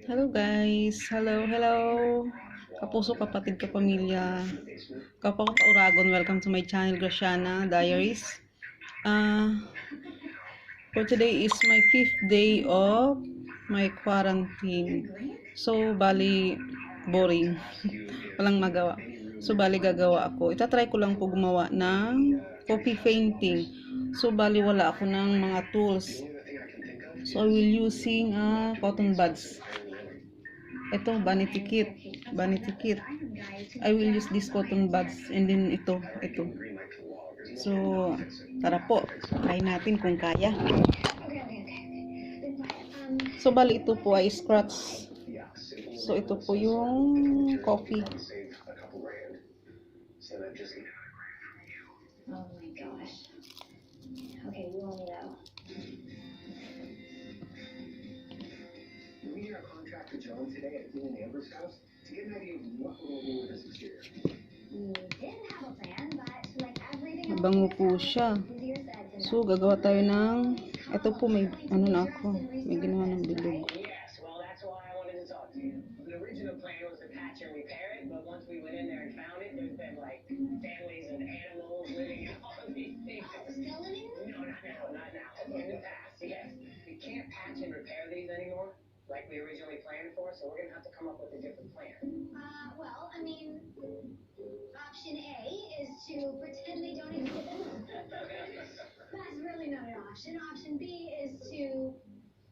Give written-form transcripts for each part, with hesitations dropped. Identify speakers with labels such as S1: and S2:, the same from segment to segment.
S1: Hello guys, hello kapuso, kapatid, kapamilya, kapwa ko Uragon. Welcome to my channel, Graciana Diaries. For today is my 5th day of my quarantine. So bali boring. Walang magawa. So bali gagawa ako. Itatry ko lang po gumawa ng coffee painting. So bali wala ako ng mga tools. So I will using cotton buds. Ito, vanity kit. I will use this cotton buds and then ito. So, tara po. Try natin kung kaya. So, bali ito po ay scratch. So, ito po yung coffee.
S2: Oh my gosh. Okay, you want me though.
S3: We are contractor John today at Dean and Amber's house to get an idea of what we'll do with this exterior.
S2: We didn't have a plan, but like everything else,
S1: Mabango po siya.
S2: easier said than
S1: So, gagawa tayo ng, ito po may, ano na ako, may ginawa ng bilog.
S3: Yes, well, that's why I wanted to talk to you. The original plan was to patch and repair it, but once we went in there and found it, there's been like families and animals living in all of these things.
S2: still living in
S3: No, not now. In the past, yes. We can't patch and repair these anymore like we originally planned for, so we're gonna have to come up with a different plan.
S2: Well, I mean, option A is to pretend they don't exist. That's really not an option. Option B is to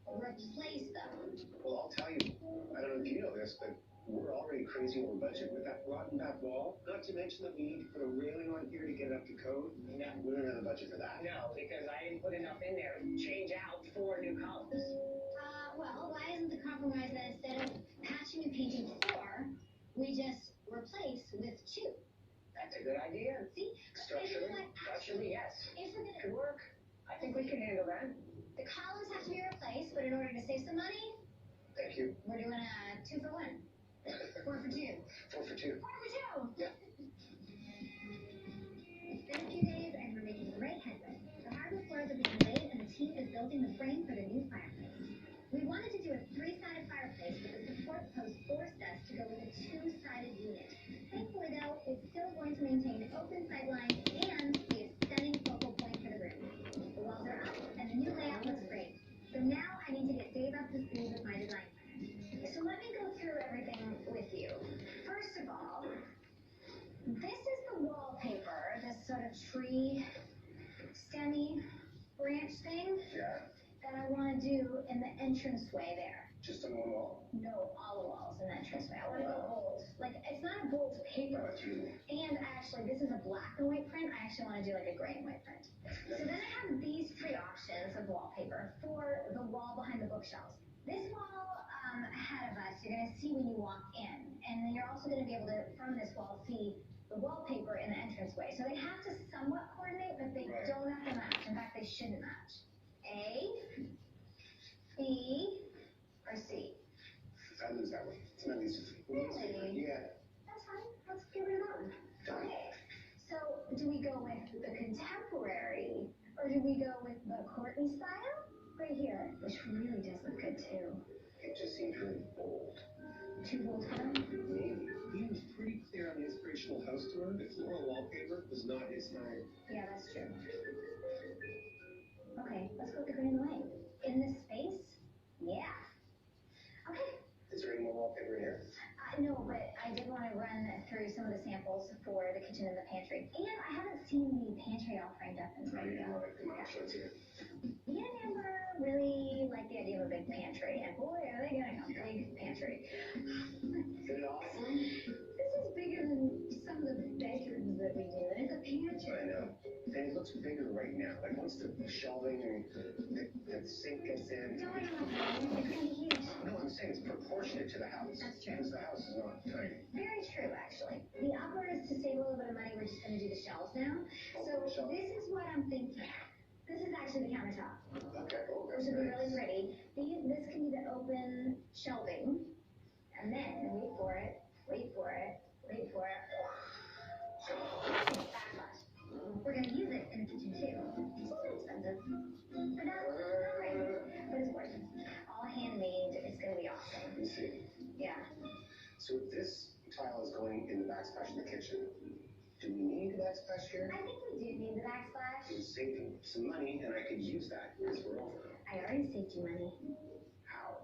S2: replace them.
S3: Well, I'll tell you, I don't know if you know this, but we're already crazy over budget with that rotten back wall. Not to mention that we need to put a railing on here to get it up to code. No, we don't have the budget for that. No, because I didn't put enough in there to change out 4 new columns.
S2: Well, why isn't the compromise that instead of patching and painting 4, we just replace with 2?
S3: That's a good idea.
S2: See?
S3: Structurally, yes.
S2: If we're
S3: Could
S2: gonna,
S3: work. I think we can handle that.
S2: the columns have to be replaced, but in order to save some money,
S3: Thank you.
S2: we're doing a 2 for 1. 4 for 2.
S3: 4 for 2.
S2: 4 for 2!
S3: Yeah.
S2: It's been a few days and we're making great headway. The hardwood floors are being laid and the team is building the frame for the new fireplace. We wanted to do a 3-sided fireplace, but the support post forced us to go with a 2-sided unit. Thankfully though, it's still going to maintain open sight lines and be a stunning focal point for the room. The walls are up and the new layout looks great. So now I need to get Dave up to speed with my design plan. So let me go through everything with you. First of all, this is the wallpaper, this sort of tree, stemmy branch thing
S3: Yeah.
S2: that I want to do in the entranceway there.
S3: Just on one wall.
S2: No, all the walls in the entranceway. I want to go bold. Like, it's not a bold paper. And actually, this is a black and white print. I actually want to do like a gray and white print. So then I have these 3 options of wallpaper for the wall behind the bookshelves. This wall ahead of us, you're going to see when you walk in. And then you're also going to be able to, from this wall, see the wallpaper in the entranceway. So they have to somewhat coordinate, but they don't have to match. In fact, they shouldn't match. A, B, or C?
S3: I lose that one. It's not easy.
S2: Really?
S3: Yeah.
S2: That's fine. Let's get rid of that one. Okay. So, do we go with the contemporary, or do we go with the Courtney style? Right here, which really does look good too.
S3: It just seems really bold.
S2: Too bold for them?
S3: Maybe. He was pretty clear on the inspirational house tour. The floral wallpaper was not his style.
S2: Yeah, that's true. Okay, let's go with the green and white. In this space? Yeah. Okay.
S3: Is there any more wallpaper in here?
S2: No, but I did want to run through some of the samples for the kitchen and the pantry. And I haven't seen the pantry all framed up and ready to go.
S3: Come on, show it to you.
S2: Me and Amber really like the idea of a big pantry, and boy, are they getting a big pantry.
S3: Is it awesome?
S2: This is bigger than some of the bedrooms that we do, and it's a pantry.
S3: I know. And it looks bigger right now. Like once the shelving and the sink gets in.
S2: Don't worry about that. It's going to be huge.
S3: No, I'm saying it's proportionate to the house.
S2: That's true.
S3: Because the house is not tiny.
S2: Very true, actually. The upper is to save a little bit of money. We're just going to do the shelves now. So this is what I'm thinking. This is actually the countertop.
S3: Okay. Oh, that's
S2: Which would be
S3: nice.
S2: really pretty. This can be the open shelving. And then, wait for it. Backlash. We're going to use it in the kitchen too. It's a little bit expensive. But not crazy. But it's worth it. All handmade. It's going to be awesome.
S3: See?
S2: Yeah.
S3: So if this tile is going in the backsplash in the kitchen, do we need a backsplash here?
S2: I think we do need the backsplash.
S3: It would save me some money, and I could use that because we're over.
S2: I already saved you money.
S3: How?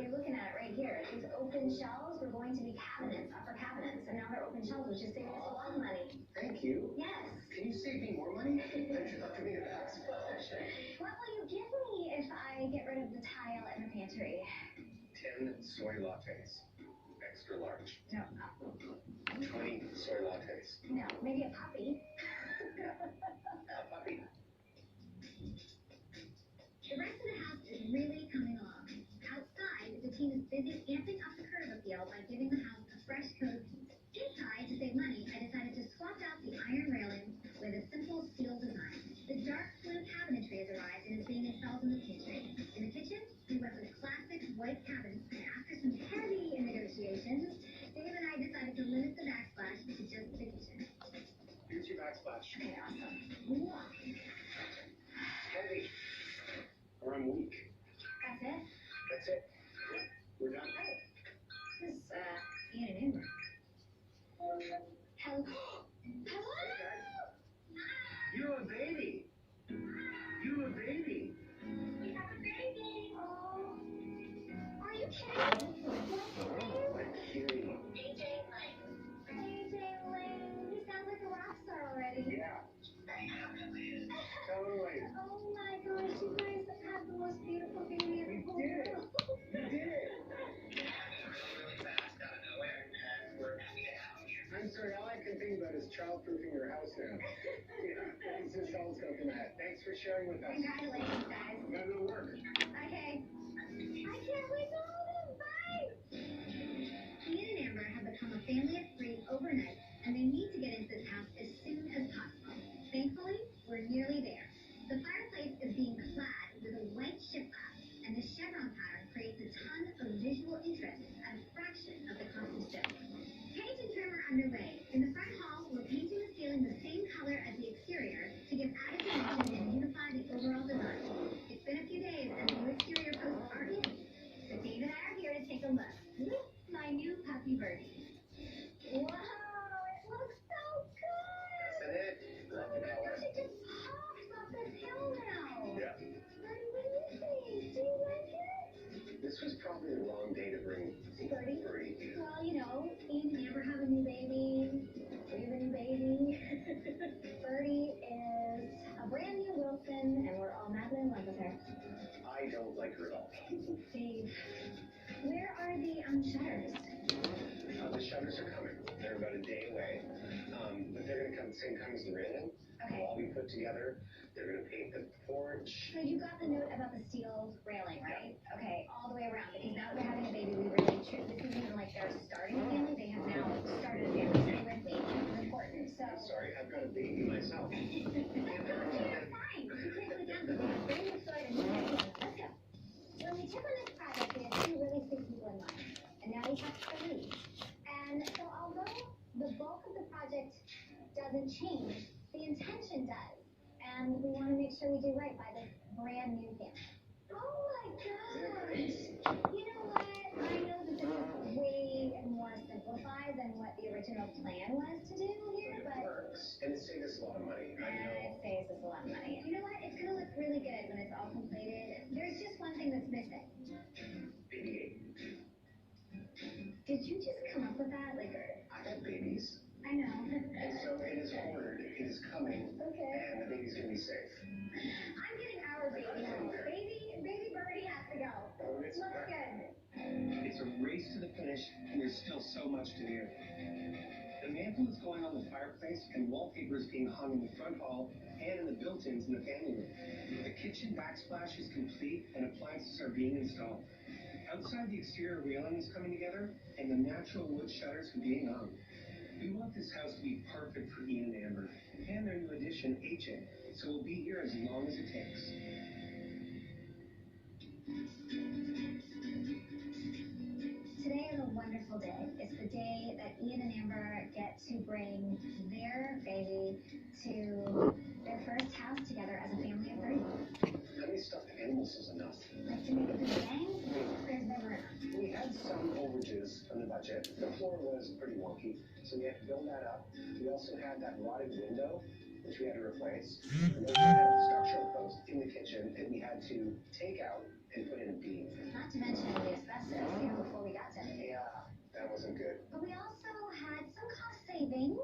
S2: You're looking at it right here. These open shelves were going to be cabinets, upper cabinets, and now they're open shelves, which is saving us a lot of money.
S3: Thank you.
S2: Yes.
S3: Can you save me more money? Thank you for giving me a backsplash.
S2: What will you give me if I get rid of the tile in the pantry?
S3: 10 soy lattes. Extra large.
S2: No,
S3: 20 soy lattes.
S2: no, maybe a puppy.
S3: A puppy.
S2: The rest of the house is really coming along. Outside, the team is busy amping up the curb appeal by giving the house a fresh coat of paint. Inside, to save money, I decided to swap out the iron railing with a simple steel design. The dark blue cabinetry has arrived and is being installed in the pantry. In the kitchen, we went with classic white cabinets, and after some heavy negotiations, Dave and I decided to limit the backsplash to just the kitchen.
S3: Here's your backsplash.
S2: Okay, awesome.
S3: Heavy. Or I'm weak.
S2: That's it?
S3: That's it. We're done.
S2: This is, Ian and Amber. Hello? Hello?
S3: You're a baby. You're a baby.
S2: We have a baby. Oh. Are you kidding?
S3: I'm kidding.
S2: AJ Lane. AJ Lane. He sounds like a rock star already.
S3: Yeah. Totally.
S2: Oh my gosh, you guys have the most beautiful baby in the whole
S3: did it.
S2: world.
S3: We did it. I'm sorry, all I can think about is childproofing your house now. Yeah, it's just all going to that. Thanks for sharing with us.
S2: Congratulations, guys.
S3: Got to work.
S2: Okay. I can't wait to hold him. Bye. Ian and Amber have become a family of three overnight, and they need to get into this house as soon as possible. Thankfully, we're nearly there. The fireplace is being clad with a white shiplap, and the chevron pattern creates a ton of visual interest at a fraction of the cost of stone. Paint and trim are underway. In the front hall, we're painting the ceiling the same color as the exterior to give added dimension and unify the overall design. It's been a few days and the new exterior posts are in. So Dave and I are here to take a look. Look, my new puppy birdie. Wow, it looks so good!
S3: Isn't it?
S2: Oh
S3: Love the
S2: my
S3: color.
S2: gosh, it just pops off this hill now.
S3: Yeah.
S2: Birdie, what do you think? Do you like it?
S3: This was probably the wrong day to bring
S2: Birdie?
S3: Birdie.
S2: Well, you know, Ian and Amber have a new baby. We have a new baby. Birdie is a brand new Wilson, and we're all madly in love with her.
S3: I don't like her at all.
S2: Dave, where are the shutters?
S3: The shutters are coming. They're about a day away. But they're going to come at the same time as the railing.
S2: Okay.
S3: They'll all be put together. They're going to paint the porch.
S2: So you got the note about the steel railing, right? Okay, all the way around. Because now that we're having a baby, we really choose. This isn't even like they're starting a family. They have now started a family. Stay with me. It's important. So.
S3: I'm sorry, I've got a baby myself.
S2: That's fine. You can't put it down. Bring the soy and let's go. When we took on this project, we had two really sick people in mind. And now we have three. And so although the bulk of the project doesn't change, the intention does. And we want to make sure we do right by this brand new family. Oh my gosh! You know what? I know that this is way more simplified than what the original plan was to do here,
S3: But it
S2: but
S3: works. And it saves us a lot of money. I
S2: it
S3: know.
S2: saves us a lot of money. You know what? It's going to look really good when it's all completed. There's just one thing that's missing.
S3: Baby gate.
S2: Did you just come up with that? Like,
S3: I have babies.
S2: I know.
S3: And so it is ordered. It is coming.
S2: Okay.
S3: And the baby's going to be safe.
S2: I'm getting our baby home. Baby Birdie has to go.
S3: Oh, it's
S2: Looks good.
S3: It's a race to the finish, and there's still so much to do. The mantle is going on the fireplace, and wallpaper is being hung in the front hall and in the built-ins in the family room. The kitchen backsplash is complete, and appliances are being installed. Outside, the exterior railing is coming together, and the natural wood shutters are being hung. We want this house to be perfect for Ian and Amber, and their new addition, HA, so we'll be here as long as it takes.
S2: Today is a wonderful day. It's the day that Ian and Amber get to bring their baby to their first house together as a family of three.
S3: How many stuffed animals is enough?
S2: Like to make a big bang, there's never enough.
S3: We had some overages on the budget. The floor was pretty wonky, so we had to build that up. We also had that rotted window, which we had to replace. And then we had a structural post in the kitchen, and we had to take out and put in a beam.
S2: Not to mention the asbestos, even before we got to it.
S3: Yeah, that wasn't good.
S2: But we also had some cost savings.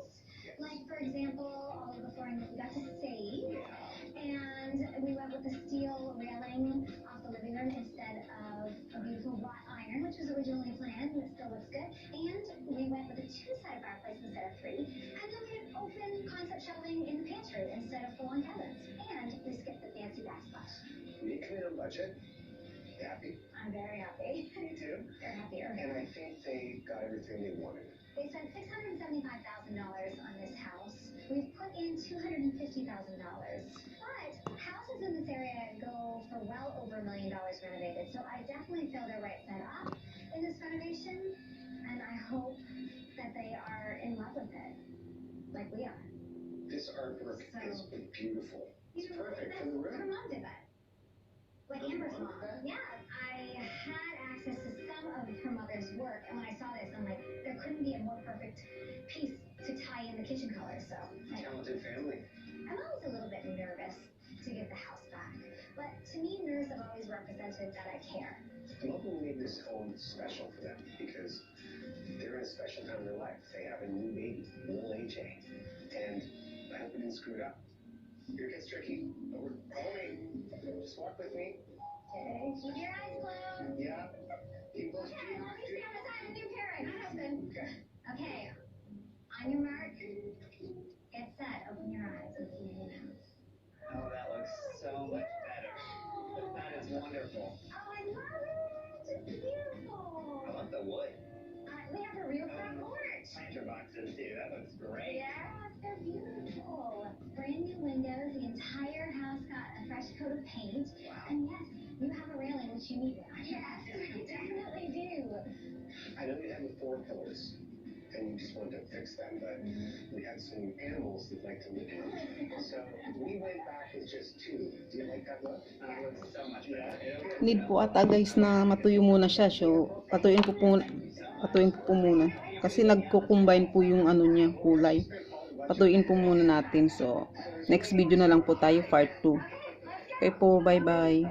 S2: Like, for example, all of the flooring that we got to save. And we went with the steel railing off the living room instead of a beautiful wrought iron, which was originally planned, and it still looks good. And we went with a two-sided fireplace instead of three. And then we had open concept shelving in the pantry instead of full-on cabinets. And we skipped the fancy backsplash.
S3: We didn't come in on budget. You happy?
S2: I'm very happy.
S3: Me too.
S2: They're happier.
S3: And I think they got everything they wanted.
S2: They spent $675,000 on this house. We've put in $250,000. But houses in this area go for well over $1 million renovated, so I definitely feel they're right set up in this renovation, and I hope that they are in love with it, like we are.
S3: This artwork is beautiful. It's perfect for the
S2: Her
S3: room.
S2: mom did that. Like Amber's mom. Yeah, I had access to some of her mother's work, and when I saw this, I'm like, there couldn't be a more perfect piece to tie in the kitchen color, so.
S3: Talented family.
S2: I'm always a little bit nervous to give the house back, but to me, nerves have always represented that I care.
S3: I'm hoping we made this home special for them because they're in a special time in their life. They have a new baby, little AJ, and I hope we didn't screw it up. Here gets tricky, but we're going. Just walk with me.
S2: Okay, keep your eyes closed.
S3: Yeah. Keep those
S2: Okay, let me stand beside the new parent, my husband.
S3: Okay.
S2: Okay, on your mark, get set, open your eyes and see the new house.
S4: Oh, that looks so much better. That is wonderful.
S2: Oh, I love it! It's beautiful!
S4: I love the wood.
S2: We have a real front porch.
S4: Planter boxes too. That looks great.
S2: Yeah, they're beautiful. Brand new windows. The entire house got a fresh coat of paint.
S4: Wow.
S2: And yes, you have a railing, which you need now. Yes, you definitely do.
S3: I know you had the 4 pillars, and you just wanted to fix them, but we had some animals that like to live in them. So we went back with just 2. Do you like that look?
S4: That looks so much better.
S1: Need po ata guys na matuyo muna siya. So, patuyin ko po muna. Kasi nagko-combine po yung ano niya, kulay. Patuyin po muna natin. So, next video na lang po tayo, part 2. Okay po, bye-bye.